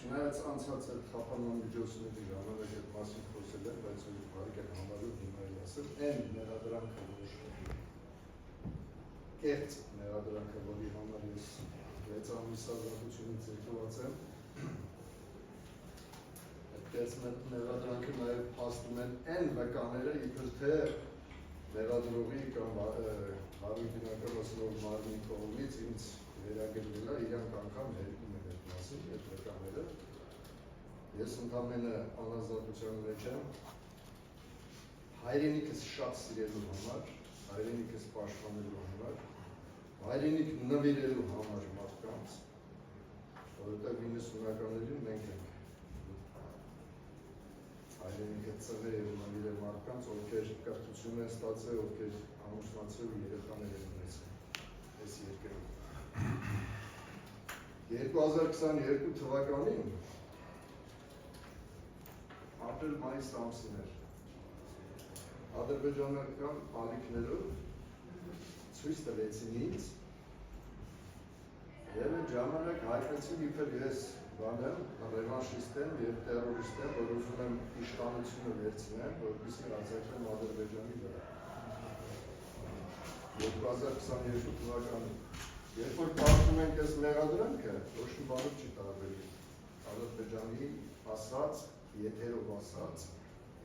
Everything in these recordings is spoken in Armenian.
Չնայած անցած այդ խափանման միջոցների ժամանակ այդ մասին խոսել են, բայց բարիք են համարում հիմա էլ ասել, այն մեղադրանքը, որ կեղծ մեղադրանքը, որի համար ես 6 ամիս ազատությունից եկված եմ, այդ կեղծ մեղադրանքը նաև փաստում են այն վկաները, իբր թե մեղադրողի կամ հարույ բնակավասնող մարմնի կողմից ինձ վերագրվել է, իրանք անգամ հերքում են այդ մասին, այդ վկաները։ Ես ընդամենը անազատության մեջ եմ հայրենիքս շատ սիրելու համար, հայրենիքս պաշտպանելու համար, հայրենիք նվիրելու համար մարդկանց, որովհետև 90-ականներին մենք ենք հայրենիքը ծղել և նվիրել մարդկանց, ովքեր կրթություն են ստացել, ովքեր ամուսնացել ու երեխաներ են ունեցել այս երկրում։ 2022 թվականին ապրիլ-մայիս ամսին էր ադրբեջանական ալիքներով ցույց տվեցին ինձ և այդ ժամանակ հայտնեցին իբր ես ռևանշիստ եմ և տերորիստ եմ, որ ուզում եմ իշխանությունը վերցնեմ, որպեսզի հարձակվեմ Ադրբեջանի վրա։ 2022 թվականին, երբ որ կարդում ենք այս մեղադրանքը, ոչ մի բանով չի տարբերվում Ադրբեջանի ասած, եթերով ասած,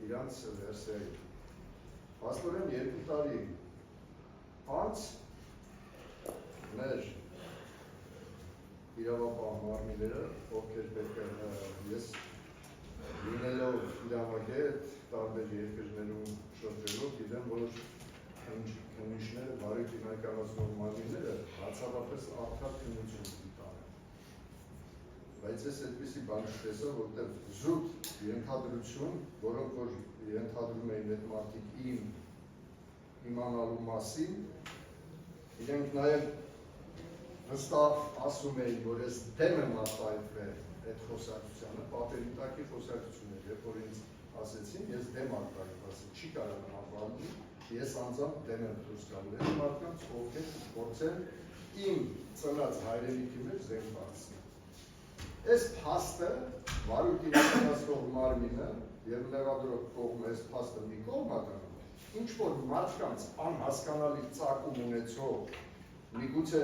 իրանց վերսիայի։ Փաստորեն 2 տարի անց մեր իրավապահ մարմինները, ովքեր պետք է ես լինելով իրավագետ, տարբեր երկրներում շրջելով, գիտեմ, որ քննիչները, բարի բնակավասնող մարմինները բացառապես արդար քննություն տանեն։ Բայց ես այդպիսի բան չտեսա, որտեղ զուտ ենթադրություն, որոնք որ ենթադրում էին այդ մարդիկ իմանալու մասին, իրենք նաև վստահ ասում էին, որ ես դեմ եմ արտահայտվել այդ խոսակցությանը, պատերի տակի խոսակցություն էր, երբ որ ինձ ասեցին, ես դեմ արտահայտված եմ, չի կարող ապահովում, ես անձամբ դեմ եմ դուրս գալու այդ մարդկանց, ովքեր փորձեն իմ ծնած հայրենիքի մեջ զենք բարձրացնել։ Այս փաստը վարույթ իրականացնող մարմինը եւ մեղադրող կողմը այս փաստը մի կողմ ականում, ինչ որ մարդկանց անհասկանալի ծագում ունեցող, միգուցե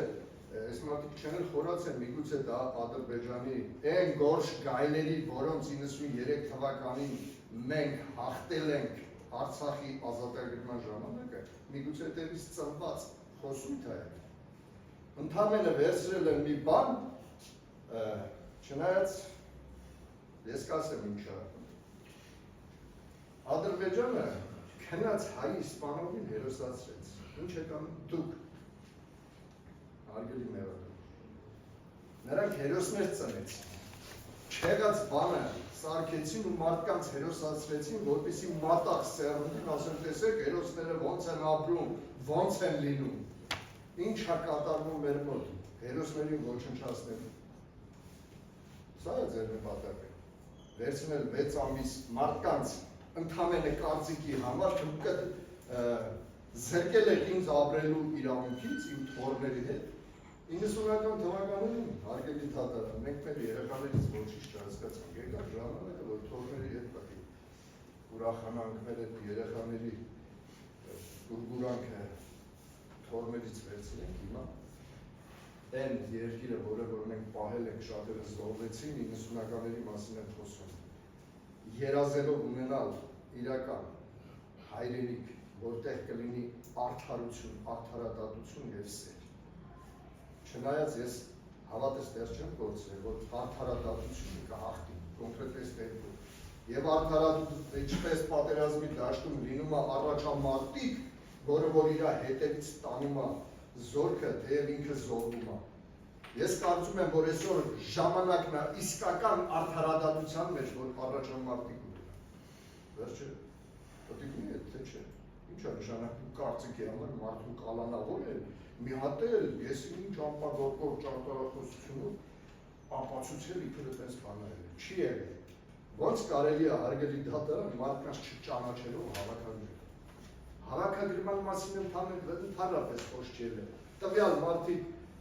այս մարդիկ չեն խորացել, միգուցե դա Ադրբեջանի այն գորշ գայլերի, որոնց 93 թվականին մենք հաղթել ենք Արցախի ազատագրման ժամանակը, միգուցե դերից ծնված խոսույթ է։ Ընդամենը վերցրել են մի բան, չնայած ես կասեմ ինչա։ Ադրբեջանը քնած հայ իսպանովին հերոսացրեց։ Ինչ եկան դուք, հարգելի մեղադրող։ Նրանք հերոսներ ծնեցին։ Չեղած բանը սարքեցին ու մարդկանց հերոսացրեցին, որպեսզի մատաղ սերունդին ասեն, տեսեք, հերոսները ոնց են ապրում, ոնց են լինում։ Ինչ է կատարվում մեր մոտ, հերոսներին ոչնչացնելու։ Սա է ձեր նպատակը։ Վերցնել 6 ամիս մարդկանց ընդամենը կարծիքի համար, զրկել եք ինձ ապրելու իրավունքից, իմ թոռների հետ։ 90-ական թվականներին, հարգելի թատարան, մենք մեր երեխաներից ոչինչ չհասկացանք, եկավ ժամանակը, որ թոռների հետ պետք է ուրախանանք, մեր այդ երեխաների գուրգուրանքը թոռներից վերցնենք, հիմա այն երկիրը, որը որ մենք պահել ենք, շատերը զոհվեցին, 90-ականների մասին եմ խոսում, երազելով ունենալ իրական հայրենիք, որտեղ կլինի արդարություն, արդարադատություն և սեր։ Չնայած ես հավատս դեռ չեմ գործել, որ արդարադատությունը կհաղթի, կոնկրետ այս դեպքում։ Եվ արդարադատությունը ինչպես պատերազմի դաշտում լինում է առաջամարտիկ, որը որ իր հետևից տանում է զորքը, թեև ինքը զոհվում է։ Ես կարծում եմ, որ այսօր ժամանակն է իսկական արդարադատության մեջ, որ առաջամարտիկ ունենա։ Վերջը, պետք է թե չէ։ Ինչ է նշանակում կարծիքի համար մարդու կալանավոր է, մի հատ էլ ես ինչ ամպագործող ճարտարախոսությունով ապացուցել իբր այդպես բաներ է, չի եղել։ Ոնց կարելի է հարգելի դատարան մարդկանց չճանաչելով հավաքագրել։ Հավաքագրման մասին ընդհանրապես խոսք չի եղել։ Տվյալ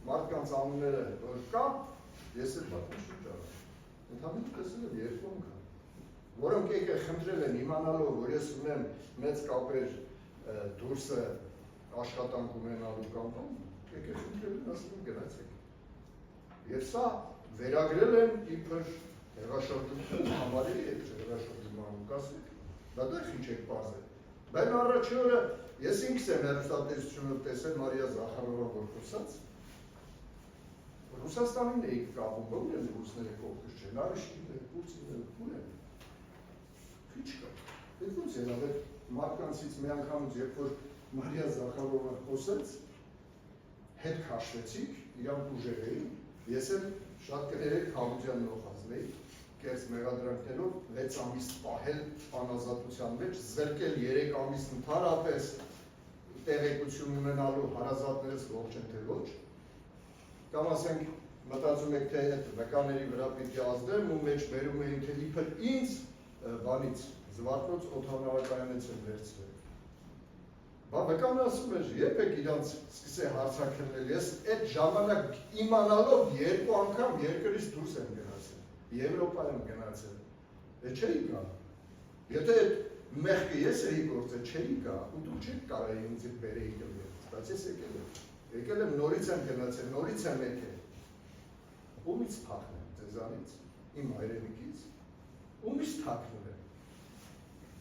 մարդկանց անունները որ կա, ես էլ պատմություն չարав։ Ընդհանուր որոնք եկել խնդրել են իմանալով, որ ես ունեմ մեծ կապեր դուրսը աշխատանք ունենալու կամ եկել խնդրել են, ասում են գնացեք։ Եվ սա վերագրել են իբր հեղաշրջություն համարելի է, հեղաշրջման կասեք, դա ինչ եք պարզել։ Բայց առաջի օրը ես ինքս եմ հեռուստատեսությունով տեսել Մարիա Զախարովան, որ խոսած, Ռուսաստանին էիք կապում, բողն են ռուսները կողքս չեն, արիշկիներ, պուրցիներ, ուր են, քիչ կա, դետ ոնց են ավեր մարդկանցից մի անգամից, երբ որ Մարիա Զախարովան խոսեց, հետ քաշվեցիք, իրանք ուժեղ էին, ես էլ շատ կներեք Խաղուդյան նոխազն էի, կերս մեղադրանքներով 6 ամիս պահել անազատության մեջ, զրկել 3 ամիս ընդհանրապես տեղեկություն ունենալու հարազատներս ողջ են թե ոչ, կամ ասենք մտածում եք թե այդ վկաների վրա պիտի ազդեմ ու մեջ բերում էին թե իբր ինձ բանից զվարթնոց օդանավակայանից են վերցրել։ Բա վկանը ասում էր, երբ եք իրանց սկսե հարցաքննել, ես այդ ժամանակ իմանալով 2 անգամ երկրից դուրս եմ գնացել, Եվրոպա եմ գնացել, չէի գա, եթե այդ մեղքը ես էի գործել, չէի գա, ու դուք չեք կարայի ինձ իտ բերեի կլներ, բայց ես եկել եմ նորից եմ գնացել, նորից եմ եկել, ումից թաքնեմ ձեզանից, իմ հայրենիքից, ումից թաքնել եմ,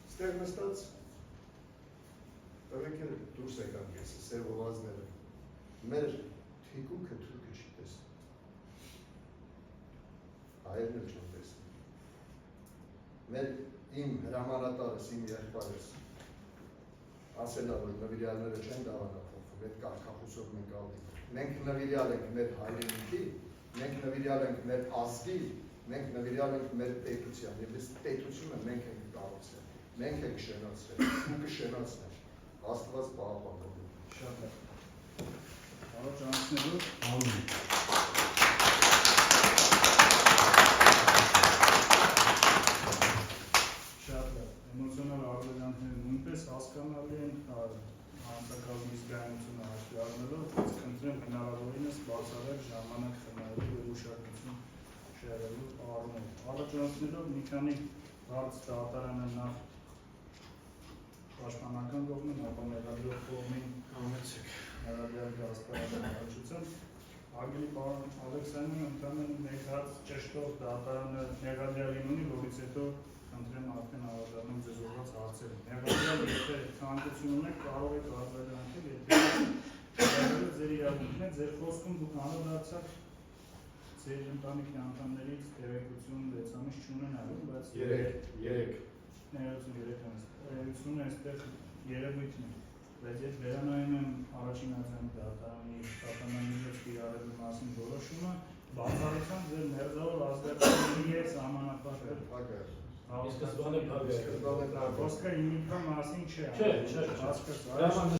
ստեղ նստած, տվեք էլ դուրս եկան կեսը, սև հովազները, մեր թիկունքը թուրքը չի տեսնում, հայերն էլ չեն տեսնում, մեր իմ հրամանատարս, իմ եղբայրս, ասելա, որ նվիրյալները չեն դավանափոխվում, այդ կարգախոսով մենք ալդի, մենք նվիրյալ ենք մեր հայրենիքի, մենք նվիրյալ ենք մեր ազգի, մենք նվիրյալ ենք մեր պետության, և այս պետությունը մենք ենք կառուցել, մենք ենք շենացրել, ու կշենացնել, Աստված պահապանողում։ Շատ է։ Բարոք ճանաչներով։ Ամեն։ Շատ է։ Էմոցիոնալ արձագանքները նույնպես հասկանալի են, հանցակազմի զգայունությունը հաշվի առնելով, բայց խնդրեմ հնարավորինս բացառել ժամանակ խնայելու և ուշադրություն շեղելու առումով։ Առաջանցնելով մի քանի հարց դատարանը նախ Պաշտպանական կողմին, ապա մեղադրող կողմին մեղադրյալ գաղափարական առաջություն։ Արգելի պարոն Ալեքսանյանը ընդամենը մեկ հարց ճշտով դատարանը մեղադրյալին ունի, որից հետո խնդրեմ արդեն անդրադառնամ ձեզ ուղղված հարցերին։ Մեղադրյալ եթե ցանկություն ունեք, կարող եք արձագանքել, եթե ձեր իրավունքն է, ձեր խոսքում դուք անդրադարձաք ձեր ընտանիքի անդամներից տեղեկություն 6 ամիս չունենալու, բայց 3 այստեղ երևույթն է, բայց եթե վերանայում եմ առաջին արձանի դատարանի ստատանամիջոց կիրառելու մասին որոշումը, բացառությամբ ձեր մերձավոր ազգացիների է սահմանափակել։ Իսկ սկզբանե փակել։ Խոսքը իմիջիայլի մասին չէ։ Չէ, չէ, չէ։